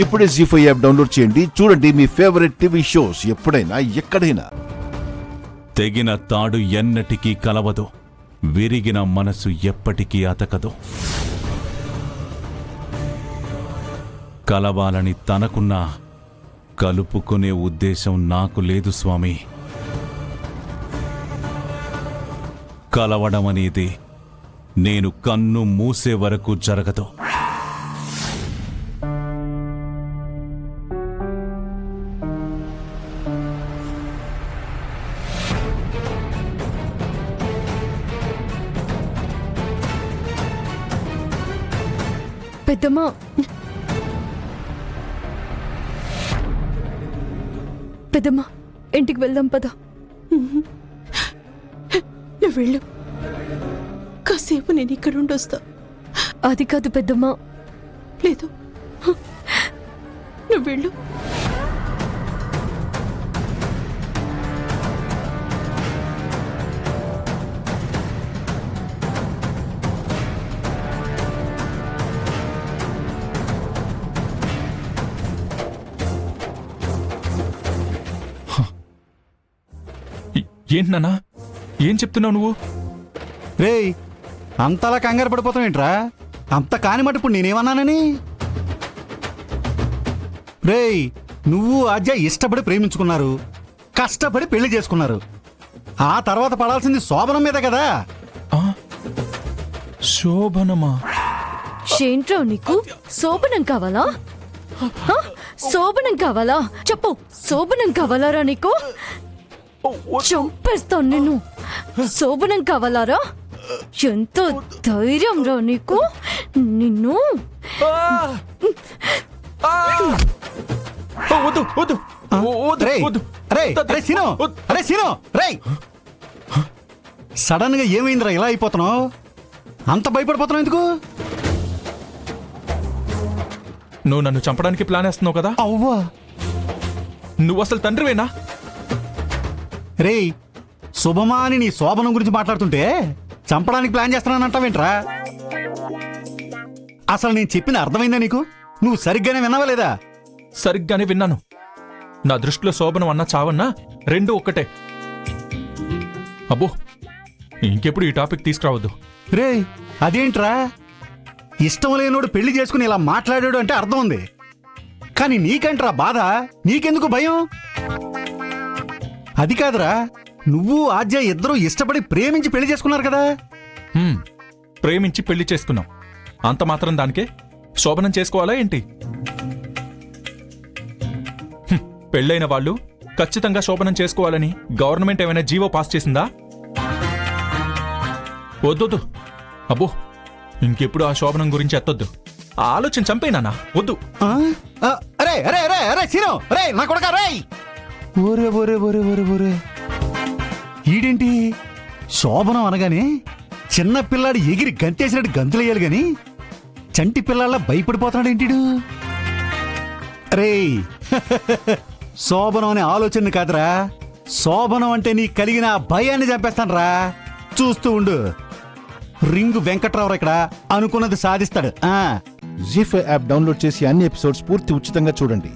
ఇప్పుడే జీ5 app download చేయండి. చూడండి మీ ఫేవరెట్ టీవీ షోస్ ఎప్పుడైనా ఎక్కడైనా. తెగిన తాడు ఎన్నటికీ కలవదు, విరిగిన మనసు ఎప్పటికీ అతకదు. కలవాలని తనకున్నా కలుపుకునే ఉద్దేశం నాకు లేదు స్వామి. కలవడం అనేది నేను కన్ను మూసే వరకు జరగదు. పెద్దమ్మా, పెద్దమ్మా ఇంటికి వెళ్దాం పద. నువ్వు వెళ్ళు, కాసేపు నేను ఇక్కడ ఉండొస్తా. అది కాదు పెద్దమ్మా. లేదు, నువ్వు వెళ్ళు. ఏంటి నాన్నా, ఏం చెప్తున్నావు నువ్వు? రేయ్, అంతలా కంగారు పడిపోతావేంట్రా? అంత కాని మటు ఇప్పుడు నేనేమన్నానని? రేయ్, నువ్వు ఆద్య ఇష్టపడి ప్రేమించుకున్నారు, కష్టపడి పెళ్లి చేసుకున్నారు. ఆ తర్వాత పడాల్సింది శోభనం మీద కదా. శోభనమా? ఏంట్రా నీకు శోభనం కావాలా? శోభనం కావాలా? చెప్పు, శోభనం కావాలారా నీకు? చంపేస్తాను నిన్ను. శోభనం కావాలారా? ఎంత ధైర్యం రా నీకు? నిన్ను వద్దు వద్దు సడన్ గా ఏమైందిరా ఇలా అయిపోతున్నావు? అంత భయపడిపోతున్నావు ఎందుకు? నువ్వు నన్ను చంపడానికి ప్లాన్ వేస్తున్నావు కదా? అవ్వా, నువ్వు అసలు తండ్రివేనా? రేయ్, శుభమా అని నీ శోభనం గురించి మాట్లాడుతుంటే చంపడానికి ప్లాన్ చేస్తున్నానంటావేంట్రా? అసలు నేను చెప్పింది అర్థమైందా నీకు? నువ్వు సరిగ్గానే విన్నావా లేదా? సరిగ్గానే విన్నాను. నా దృష్టిలో శోభనం అన్నా చావన్నా రెండూ ఒక్కటే. అబ్బో, ఇంకెప్పుడు ఈ టాపిక్ తీసుకురావద్దు. రేయ్, అదేంట్రా? ఇష్టం లేనోడు పెళ్లి చేసుకుని ఇలా మాట్లాడాడు అంటే అర్థం ఉంది, కానీ నీకంట్రా బాధ? నీకెందుకు భయం? అది కాదురా, నువ్వు ఆద్య ఇద్దరూ ఇష్టపడి ప్రేమించి పెళ్లి చేసుకున్నారు కదా. ప్రేమించి పెళ్లి చేసుకున్నాం, అంత మాత్రం దానికే శోభనం చేసుకోవాలా ఏంటి? పెళ్ళైన వాళ్ళు ఖచ్చితంగా శోభనం చేసుకోవాలని గవర్నమెంట్ ఏమైనా జీవో పాస్ చేసిందా? వద్దొద్దు. అబ్బో, ఇంకెప్పుడు ఆ శోభనం గురించి ఎత్తొద్దు. ఆ ఆలోచన చంపేనా? వద్దు. అరే అరే అరే అరే సీను, రే నా కొడకా, రే! ఓరే ఓరే ఓరే ఓరే ఓరే, ఈడేంటి శోభనం అనగానే చిన్న పిల్లాడు ఎగిరి గంతేసినట్టు గంతులేయాలి గాని చంటి పిల్లాళ్ళ భయపడిపోతున్నాడు ఏంటిడు? రే, శోభనం అనే ఆలోచన కాదురా, శోభనం అంటే నీ కలిగిన భయాన్ని చంపేస్తాను రా. చూస్తూ ఉండు, రింగు వెంకట్రావు ఇక్కడ అనుకున్నది సాధిస్తాడు. జీ5 యాప్ డౌన్లోడ్ చేసి అన్ని ఎపిసోడ్స్ పూర్తి ఉచితంగా చూడండి.